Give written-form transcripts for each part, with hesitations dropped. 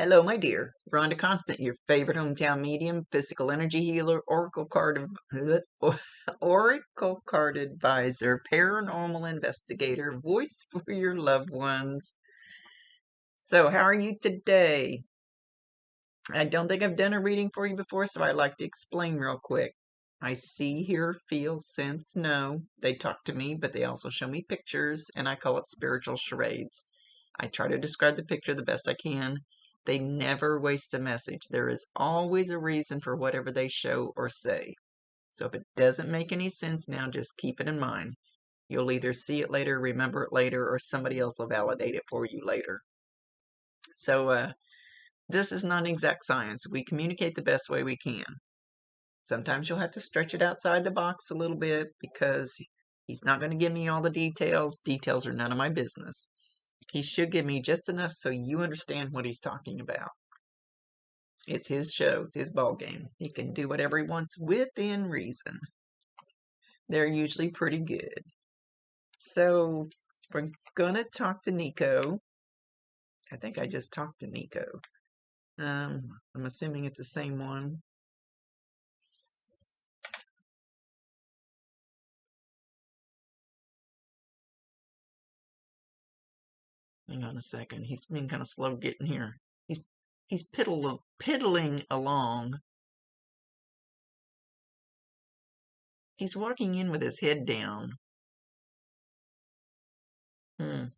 Hello, my dear. Rhonda Constant, your favorite hometown medium, physical energy healer, oracle card advisor, paranormal investigator, voice for your loved ones. So, how are you today? I don't think I've done a reading for you before, so I'd like to explain real quick. I see, hear, feel, sense, know. They talk to me, but they also show me pictures, and I call it spiritual charades. I try to describe the picture the best I can. They never waste a message. There is always a reason for whatever they show or say. So if it doesn't make any sense now, just keep it in mind. You'll either see it later, remember it later, or somebody else will validate it for you later. So, this is not exact science. We communicate the best way we can. Sometimes you'll have to stretch it outside the box a little bit because he's not going to give me all the details. Details are none of my business. He should give me just enough so you understand what he's talking about. It's his show. It's his ball game. He can do whatever he wants within reason. They're usually pretty good. So we're going to talk to NEKKO. I think I just talked to NEKKO. I'm assuming it's the same one. Hang on a second. He's been kind of slow getting here. He's piddling along. He's walking in with his head down. He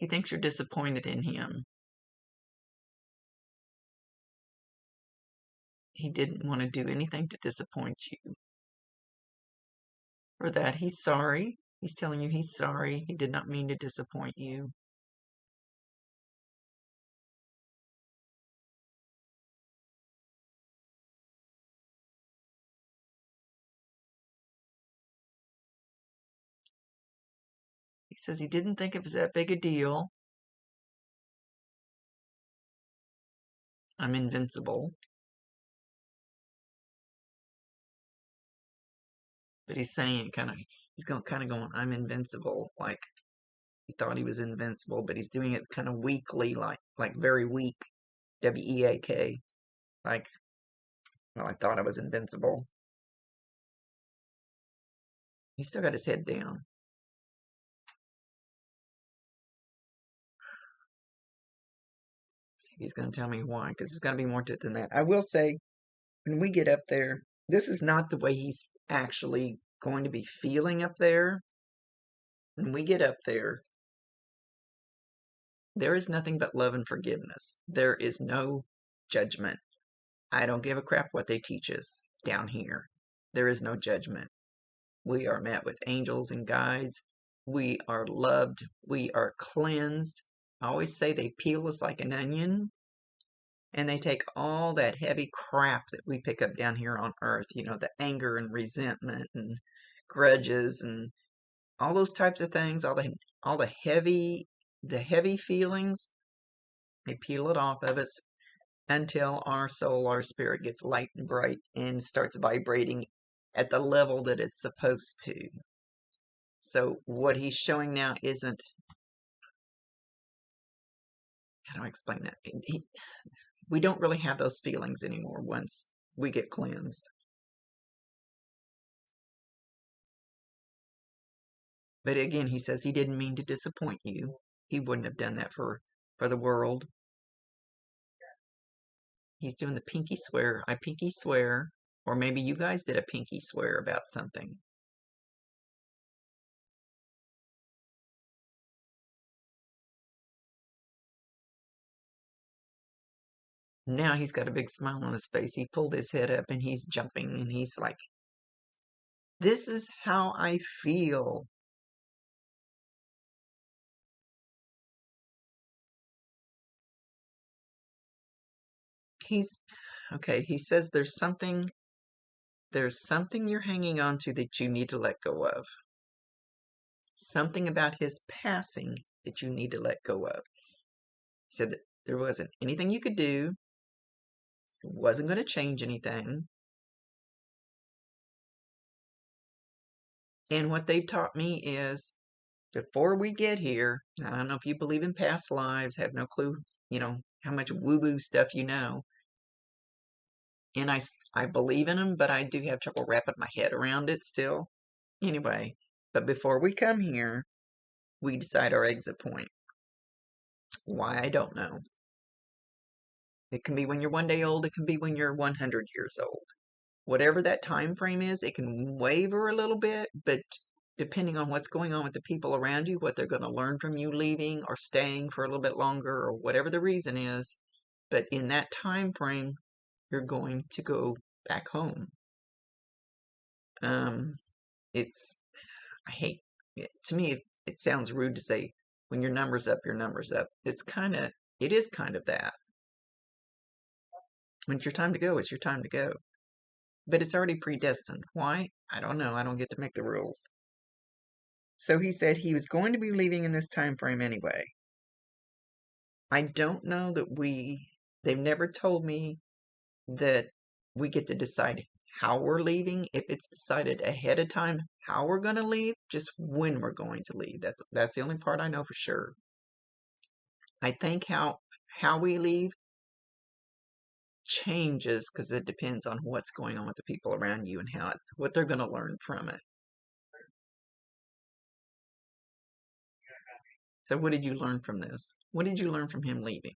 thinks you're disappointed in him. He didn't want to do anything to disappoint you. For that, he's sorry. He's telling you he's sorry. He did not mean to disappoint you. He says he didn't think it was that big a deal. I'm invincible. But he's saying it he's going, I'm invincible. Like he thought he was invincible, but he's doing it kind of weakly, like very weak. WEAK. Like, well, I thought I was invincible. He's still got his head down. See if he's going to tell me why, because there's got to be more to it than that. I will say, when we get up there, this is not the way he's actually going to be feeling up there. When we get up there is nothing but love and forgiveness. There is no judgment. I don't give a crap what they teach us down here. There is no judgment. We are met with angels and guides. We are loved. We are cleansed. I always say they peel us like an onion, and they take all that heavy crap that we pick up down here on earth, the anger and resentment and grudges and all those types of things, all the heavy feelings, they peel it off of us until our soul, our spirit gets light and bright and starts vibrating at the level that it's supposed to. So what he's showing now isn't, how do I explain that? We don't really have those feelings anymore once we get cleansed. But again, he says he didn't mean to disappoint you. He wouldn't have done that for the world. He's doing the pinky swear. I pinky swear. Or maybe you guys did a pinky swear about something. Now he's got a big smile on his face. He pulled his head up and he's jumping and he's like, this is how I feel. Okay, he says there's something you're hanging on to that you need to let go of. Something about his passing that you need to let go of. He said that there wasn't anything you could do. It wasn't going to change anything. And what they've taught me is before we get here, I don't know if you believe in past lives, have no clue, how much woo-woo stuff you know. And I believe in them, but I do have trouble wrapping my head around it still. Anyway, but before we come here, we decide our exit point. Why, I don't know. It can be when you're 1 day old, it can be when you're 100 years old. Whatever that time frame is, it can waver a little bit, but depending on what's going on with the people around you, what they're going to learn from you leaving or staying for a little bit longer or whatever the reason is, but in that time frame, you're going to go back home. It's I hate it. To me, it sounds rude to say when your number's up, your number's up. It is kind of that. When it's your time to go, it's your time to go. But it's already predestined. Why? I don't know. I don't get to make the rules. So he said he was going to be leaving in this time frame anyway. I don't know that they've never told me that we get to decide how we're leaving, if it's decided ahead of time how we're going to leave, just when we're going to leave. That's the only part I know for sure. I think how we leave changes because it depends on what's going on with the people around you and what they're going to learn from it. So what did you learn from this? What did you learn from him leaving?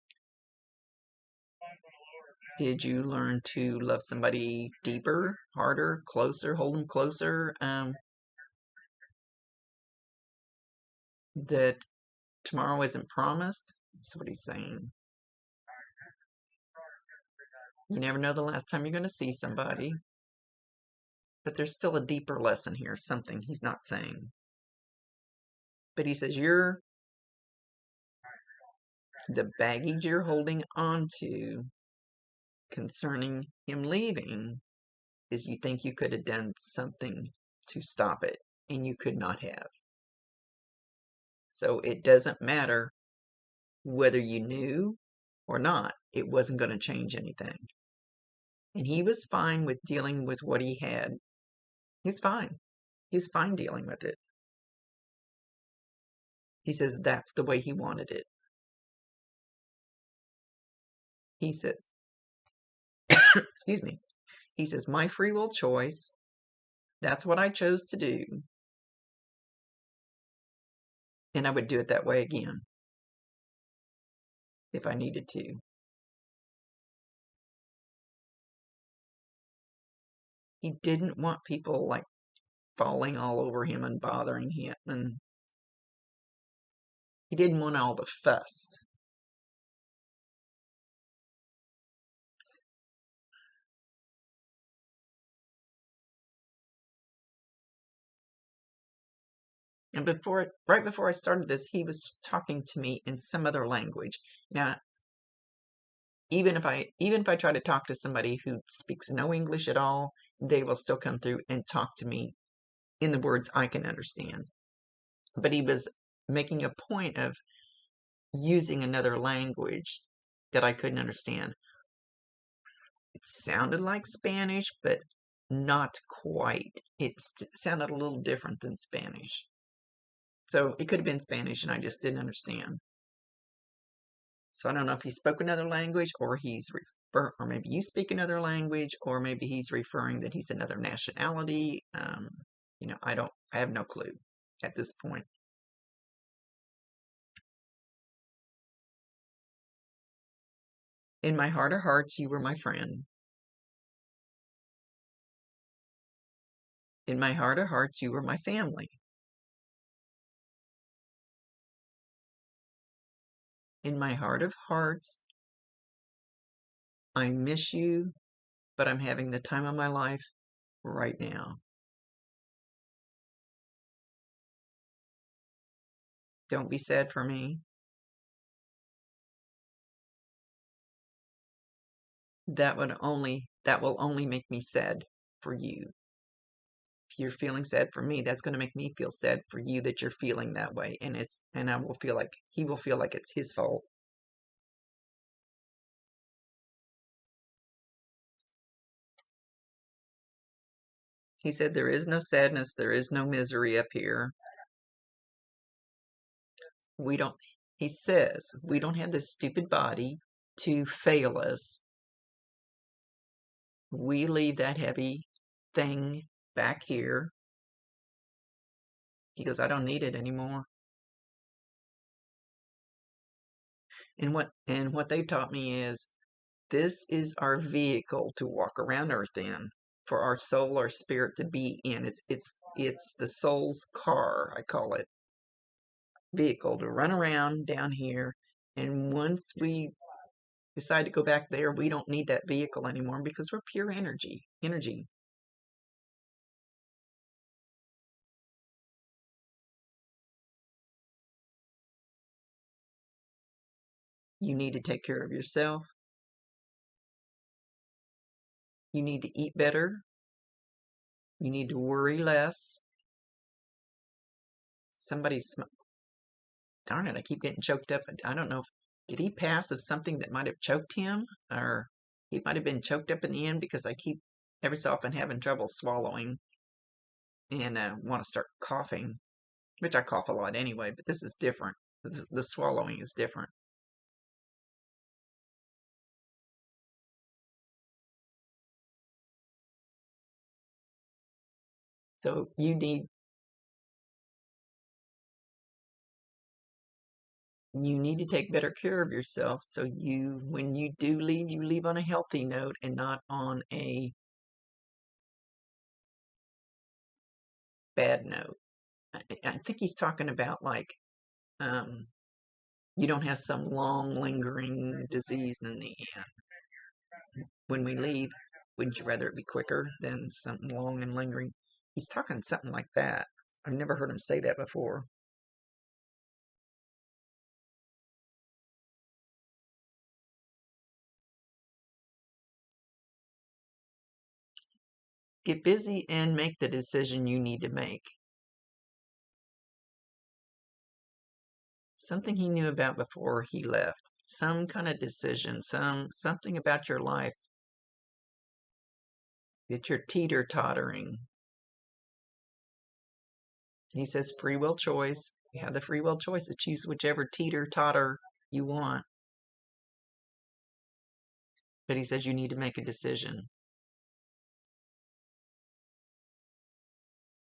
Did you learn to love somebody deeper, harder, closer, hold them closer? That tomorrow isn't promised? That's what he's saying. You never know the last time you're going to see somebody. But there's still a deeper lesson here, something he's not saying. But he says the baggage you're holding on to concerning him leaving is you think you could have done something to stop it, and you could not have. So it doesn't matter whether you knew or not, it wasn't going to change anything. And he was fine with dealing with what he had. He's fine. He's fine dealing with it. He says that's the way he wanted it. He says, excuse me, he says, my free will choice, that's what I chose to do. And I would do it that way again if I needed to. He didn't want people like falling all over him and bothering him, and he didn't want all the fuss. And right before I started this, he was talking to me in some other language. Now, even if I try to talk to somebody who speaks no English at all, they will still come through and talk to me in the words I can understand. But he was making a point of using another language that I couldn't understand. It sounded like Spanish, but not quite. It sounded a little different than Spanish. So it could have been Spanish and I just didn't understand. So I don't know if he spoke another language or or maybe you speak another language, or maybe he's referring that he's another nationality. I have no clue at this point. In my heart of hearts, you were my friend. In my heart of hearts, you were my family. In my heart of hearts, I miss you, but I'm having the time of my life right now. Don't be sad for me. That will only make me sad for you. If you're feeling sad for me, that's going to make me feel sad for you that you're feeling that way. And I will feel like he will feel like it's his fault. He said, there is no sadness, there is no misery up here. We don't, he says, we don't have this stupid body to fail us. We leave that heavy thing back here. He goes, I don't need it anymore. And what they taught me is this is our vehicle to walk around Earth in, for our soul, our spirit to be in. It's the soul's car, I call it, vehicle to run around down here. And once we decide to go back there, we don't need that vehicle anymore because we're pure energy. Energy. You need to take care of yourself. You need to eat better. You need to worry less. Somebody's, darn it, I keep getting choked up. I don't know if, did he pass of something that might have choked him? Or he might have been choked up in the end because I keep every so often having trouble swallowing and want to start coughing, which I cough a lot anyway, but this is different. The swallowing is different. So you need to take better care of yourself so you, when you do leave, you leave on a healthy note and not on a bad note. I think he's talking about like um, you don't have some long lingering disease in the end. When we leave, wouldn't you rather it be quicker than something long and lingering? He's talking something like that. I've never heard him say that before. Get busy and make the decision you need to make. Something he knew about before he left. Some kind of decision, something about your life that you're teeter-tottering. He says free will choice. You have the free will choice to choose whichever teeter-totter you want. But he says you need to make a decision.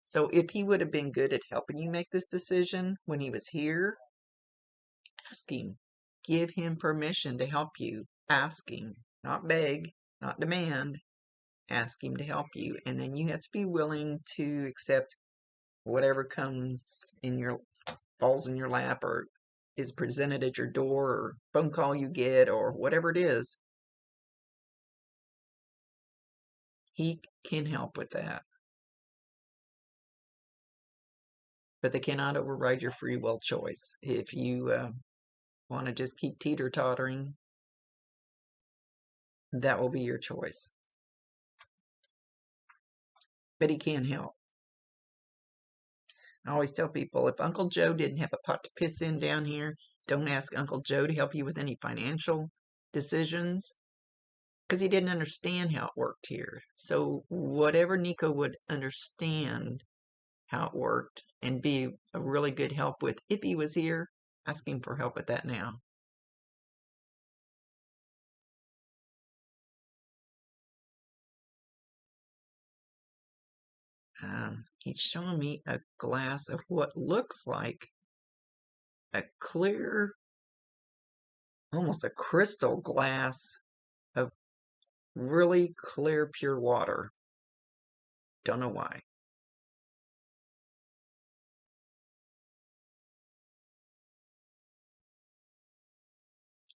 So if he would have been good at helping you make this decision when he was here, ask him. Give him permission to help you. Ask him. Not beg, not demand. Ask him to help you. And then you have to be willing to accept whatever comes in your, falls in your lap or is presented at your door or phone call you get or whatever it is. He can help with that. But they cannot override your free will choice. If you want to just keep teeter-tottering, that will be your choice. But he can help. I always tell people, if Uncle Joe didn't have a pot to piss in down here, don't ask Uncle Joe to help you with any financial decisions, because he didn't understand how it worked here. So whatever NEKKO would understand how it worked and be a really good help with if he was here, ask him for help with that now. He's showing me a glass of what looks like a clear, almost a crystal glass of really clear, pure water. Don't know why.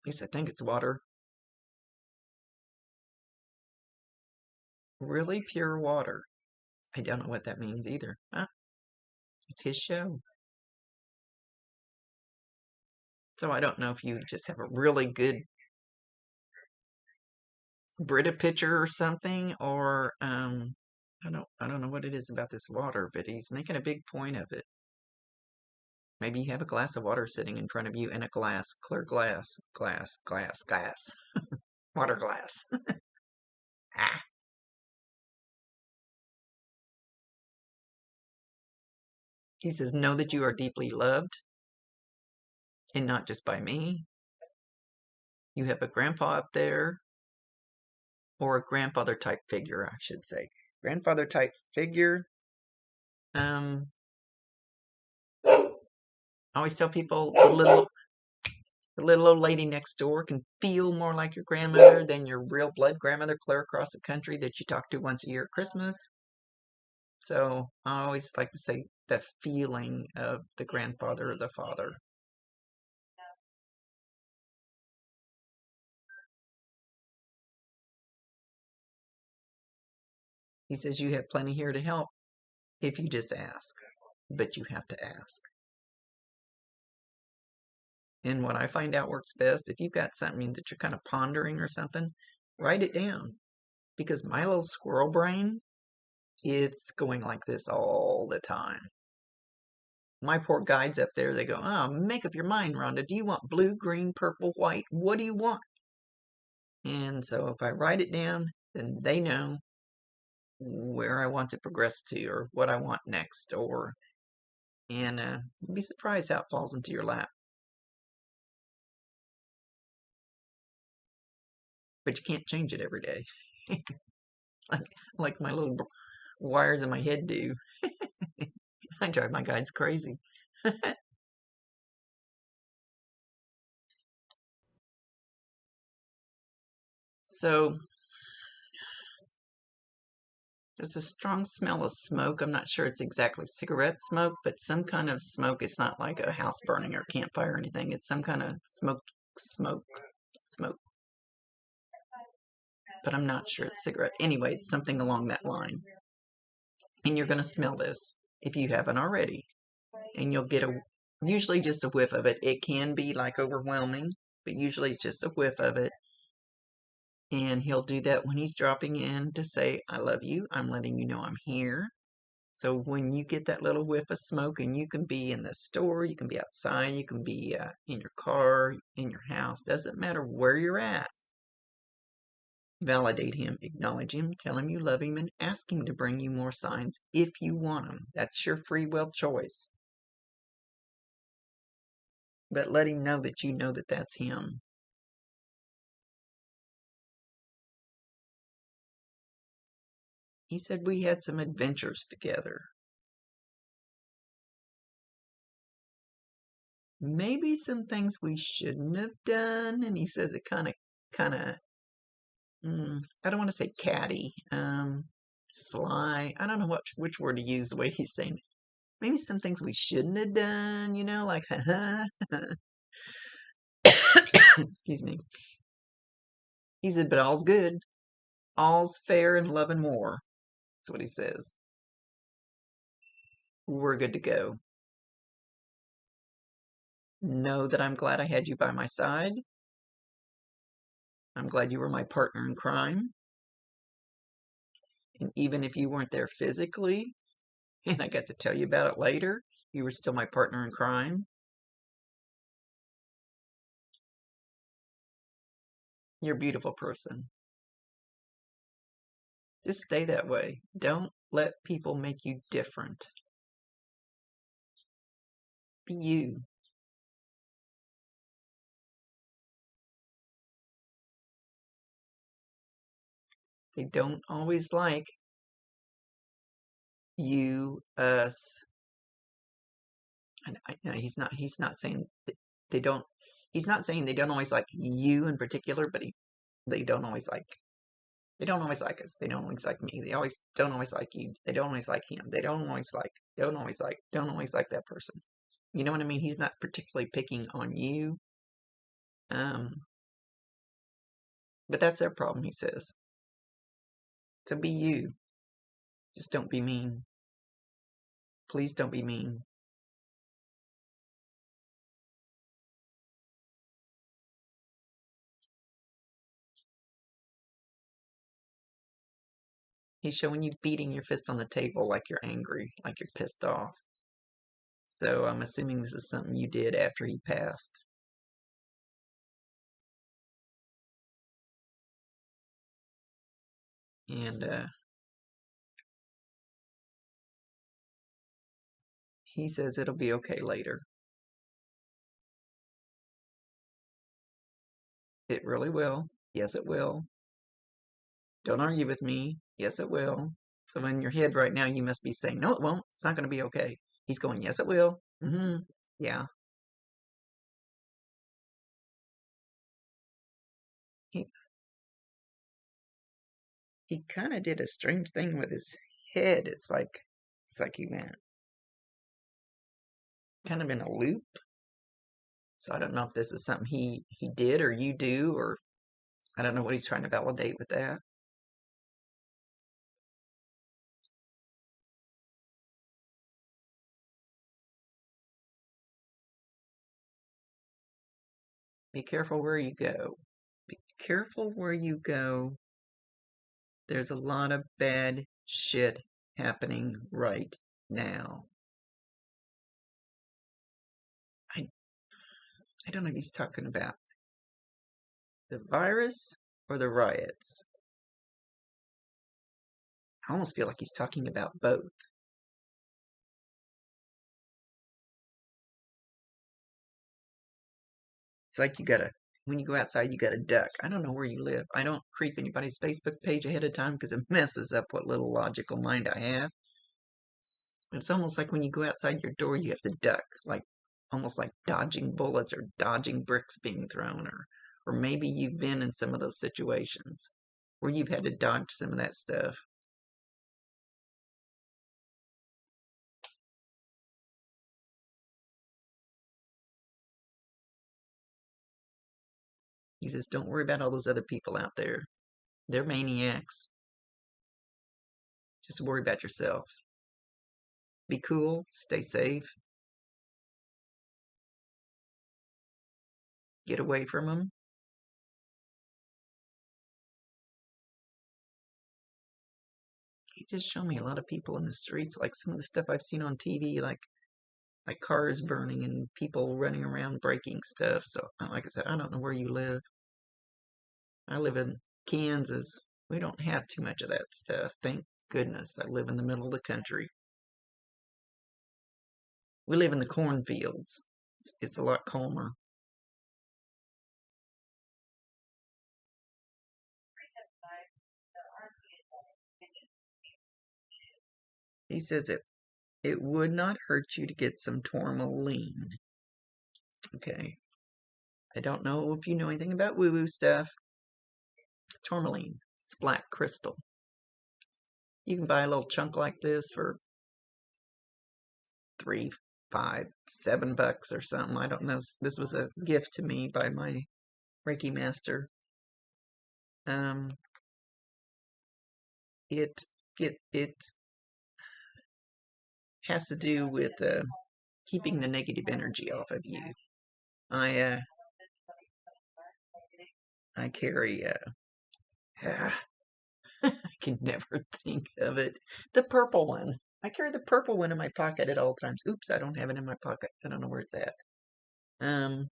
At least I think it's water. Really pure water. I don't know what that means either. Huh? It's his show. So I don't know if you just have a really good Brita pitcher or something, or I don't know what it is about this water, but he's making a big point of it. Maybe you have a glass of water sitting in front of you and a glass, clear glass, glass, water glass. Ah. He says, know that you are deeply loved. And not just by me. You have a grandpa up there, or a grandfather type figure, I should say. Grandfather type figure. I always tell people the little old lady next door can feel more like your grandmother than your real blood grandmother clear across the country that you talk to once a year at Christmas. So I always like to say the feeling of the grandfather or the father. He says you have plenty here to help if you just ask, but you have to ask. And what I find out works best, if you've got something that you're kind of pondering or something, write it down. Because my little squirrel brain, it's going like this all the time. My poor guides up there, they go, oh, make up your mind, Rhonda. Do you want blue, green, purple, white? What do you want? And so if I write it down, then they know where I want to progress to or what I want next. And you'd be surprised how it falls into your lap. But you can't change it every day. like my little wires in my head do. I drive my guides crazy. So there's a strong smell of smoke. I'm not sure it's exactly cigarette smoke, but some kind of smoke. It's not like a house burning or campfire or anything. It's some kind of smoke. But I'm not sure it's cigarette. Anyway, it's something along that line. And you're going to smell this if you haven't already. And you'll get usually just a whiff of it. It can be like overwhelming, but usually it's just a whiff of it. And he'll do that when he's dropping in to say, I love you. I'm letting you know I'm here. So when you get that little whiff of smoke, and you can be in the store, you can be outside, you can be in your car, in your house, doesn't matter where you're at. Validate him, acknowledge him, tell him you love him, and ask him to bring you more signs if you want them. That's your free will choice. But let him know that that's him. He said we had some adventures together. Maybe some things we shouldn't have done. And he says it kind of, I don't want to say catty, sly. I don't know which word to use the way he's saying it. Maybe some things we shouldn't have done, like, excuse me. He said, but all's good. All's fair in love and war. That's what he says. We're good to go. Know that I'm glad I had you by my side. I'm glad you were my partner in crime. And even if you weren't there physically, and I got to tell you about it later, you were still my partner in crime. You're a beautiful person. Just stay that way. Don't let people make you different. Be you. They don't always like you, us. And he's not saying they don't, he's not saying they don't always like you in particular, but they don't always like, they don't always like us. They don't always like me. They always don't always like you. They don't always like him. They don't always like that person. You know what I mean? He's not particularly picking on you. But that's their problem, he says. So be you. Just don't be mean. Please don't be mean. He's showing you beating your fist on the table like you're angry, like you're pissed off. So I'm assuming this is something you did after he passed. And he says it'll be okay later. It really will. Yes, it will. Don't argue with me. Yes, it will. So in your head right now, you must be saying, no, it won't. It's not going to be okay. He's going, yes, it will. Mm-hmm. Yeah. He, he kind of did a strange thing with his head. It's like he went kind of in a loop. So I don't know if this is something he did or you do, or I don't know what he's trying to validate with that. Be careful where you go. Be careful where you go. There's a lot of bad shit happening right now. I I don't know if he's talking about the virus or the riots. I almost feel like he's talking about both. It's like when you go outside, you gotta duck. I don't know where you live. I don't creep anybody's Facebook page ahead of time because it messes up what little logical mind I have. It's almost like when you go outside your door, you have to duck, like almost like dodging bullets or dodging bricks being thrown, or maybe you've been in some of those situations where you've had to dodge some of that stuff. He says, don't worry about all those other people out there. They're maniacs. Just worry about yourself. Be cool, stay safe, get away from them. He just showed me a lot of people in the streets, like some of the stuff I've seen on TV, like cars burning and people running around breaking stuff. So, like I said, I don't know where you live. I live in Kansas. We don't have too much of that stuff. Thank goodness. I live in the middle of the country. We live in the cornfields. It's a lot calmer. He says it would not hurt you to get some tourmaline. Okay. I don't know if you know anything about woo-woo stuff. Tourmaline. It's black crystal. You can buy a little chunk like this for $3, $5, $7 or something. I don't know. This was a gift to me by my Reiki master. Um, it has to do with keeping the negative energy off of you. I I carry I can never think of it. The purple one. I carry the purple one in my pocket at all times. Oops, I don't have it in my pocket. I don't know where it's at. Um,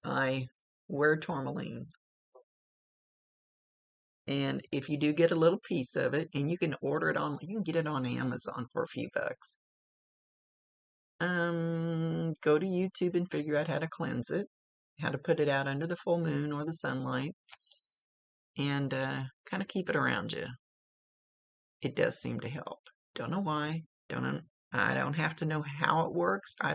I wear tourmaline. And if you do get a little piece of it, and you can order it on, you can get it on Amazon for a few bucks. Go to YouTube and figure out how to cleanse it, how to put it out under the full moon or the sunlight, and kind of keep it around you. It does seem to help. Don't know why. I don't have to know how it works. I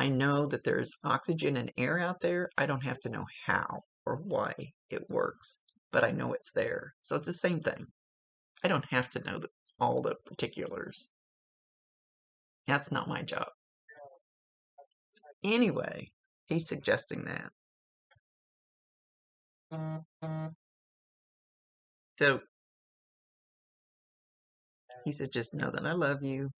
know that there's oxygen and air out there. I don't have to know how or why it works, but I know it's there. So it's the same thing. I don't have to know all the particulars. That's not my job. Anyway, he's suggesting that. So he said, just know that I love you.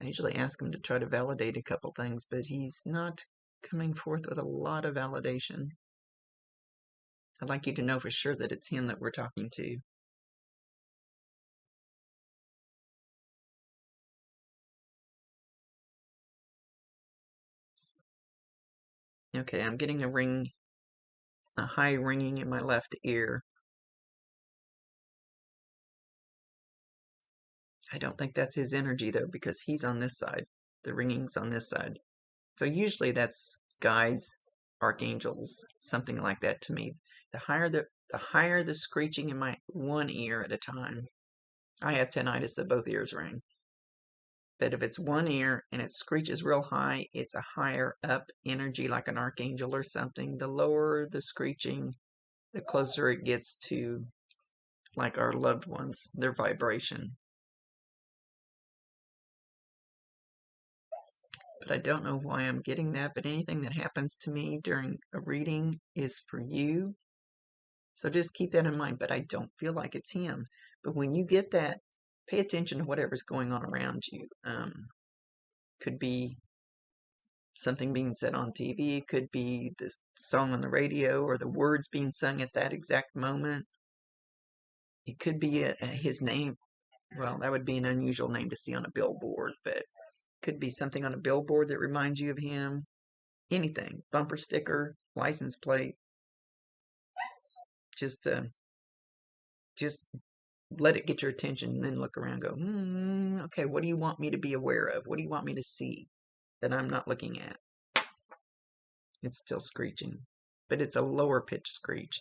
I usually ask him to try to validate a couple things, but he's not coming forth with a lot of validation. I'd like you to know for sure that it's him that we're talking to. Okay, I'm getting a high ringing in my left ear. I don't think that's his energy though, because he's on this side. The ringing's on this side. So usually that's guides, archangels, something like that to me. The higher the screeching in my one ear at a time. I have tinnitus, so both ears ring. But if it's one ear and it screeches real high, it's a higher up energy like an archangel or something. The lower the screeching, the closer it gets to like our loved ones, their vibration. But I don't know why I'm getting that, but anything that happens to me during a reading is for you. So just keep that in mind, but I don't feel like it's him. But when you get that, pay attention to whatever's going on around you. Could be something being said on TV, it could be the song on the radio or the words being sung at that exact moment. It could be his name. Well, that would be an unusual name to see on a billboard, but could be something on a billboard that reminds you of him. Anything, bumper sticker, license plate. Just let it get your attention and then look around and go, okay, what do you want me to be aware of? What do you want me to see that I'm not looking at? It's still screeching, but it's a lower pitched screech.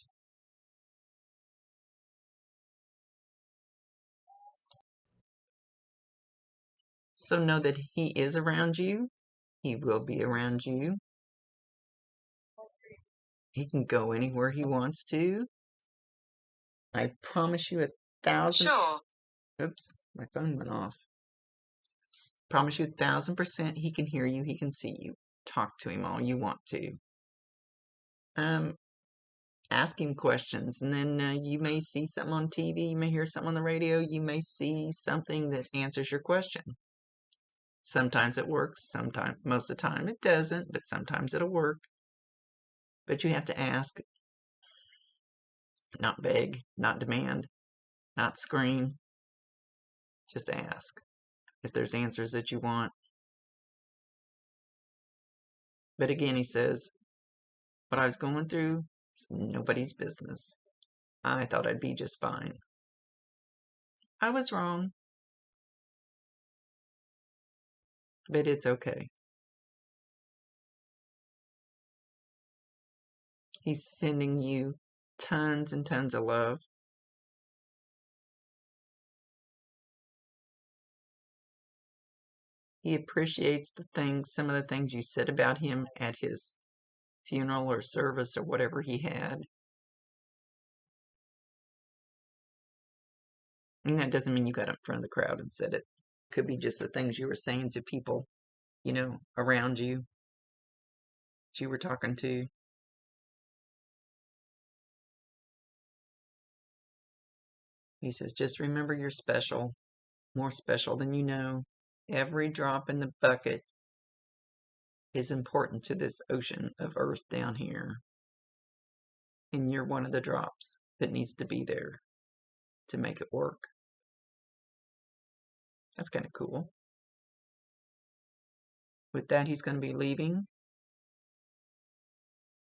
So know that he is around you. He will be around you. He can go anywhere he wants to. I promise you 1,000. Sure. Oops, my phone went off. Promise you 1,000% he can hear you. He can see you. Talk to him all you want to. Ask him questions, and then you may see something on TV. You may hear something on the radio. You may see something that answers your question. Sometimes it works. Sometimes, most of the time, it doesn't. But sometimes it'll work. But you have to ask, not beg, not demand, not scream. Just ask if there's answers that you want. But again, he says, what I was going through is nobody's business. I thought I'd be just fine. I was wrong, but it's okay. He's sending you tons and tons of love. He appreciates some of the things you said about him at his funeral or service or whatever he had. And that doesn't mean you got up in front of the crowd and said it. Could be just the things you were saying to people, around you, that you were talking to. He says, just remember you're special, more special than you know. Every drop in the bucket is important to this ocean of earth down here. And you're one of the drops that needs to be there to make it work. That's kind of cool. With that, he's going to be leaving.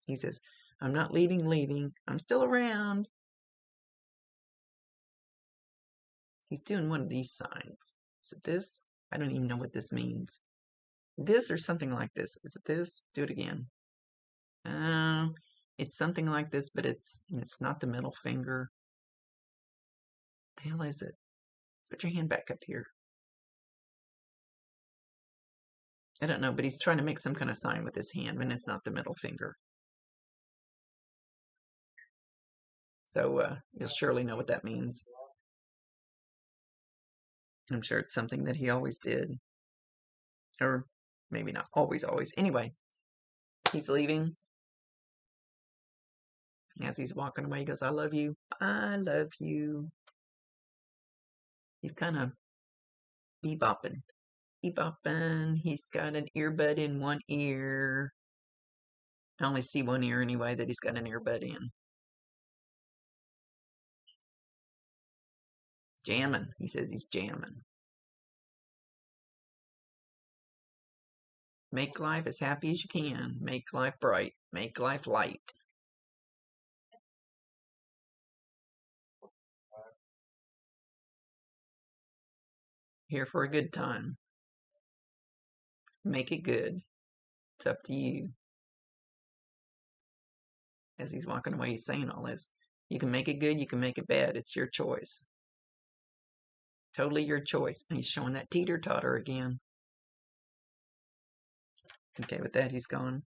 He says, I'm not leaving. I'm still around. He's doing one of these signs. Is it this? I don't even know what this means. This or something like this. Is it this? Do it again. It's something like this, but it's not the middle finger. What the hell is it? Put your hand back up here. I don't know, but he's trying to make some kind of sign with his hand, and it's not the middle finger. So you'll surely know what that means. I'm sure it's something that he always did. Or maybe not always. Anyway, he's leaving. As he's walking away, he goes, I love you. I love you. He's kind of bebopping. Bebopping. He's got an earbud in one ear. I only see one ear anyway that he's got an earbud in. Jamming. He says he's jamming. Make life as happy as you can. Make life bright. Make life light. Here for a good time. Make it good. It's up to you. As he's walking away, he's saying all this. You can make it good, you can make it bad. It's your choice. Totally your choice. And he's showing that teeter-totter again. Okay, with that, he's gone.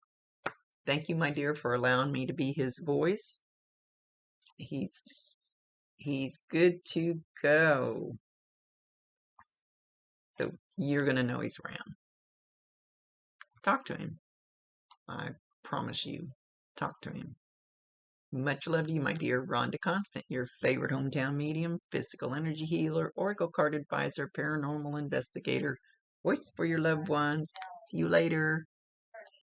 Thank you, my dear, for allowing me to be his voice. He's good to go. So you're going to know he's around. Talk to him. I promise you. Talk to him. Much love to you, my dear Rhonda Constant, your favorite hometown medium, physical energy healer, oracle card advisor, paranormal investigator, voice for your loved ones. See you later.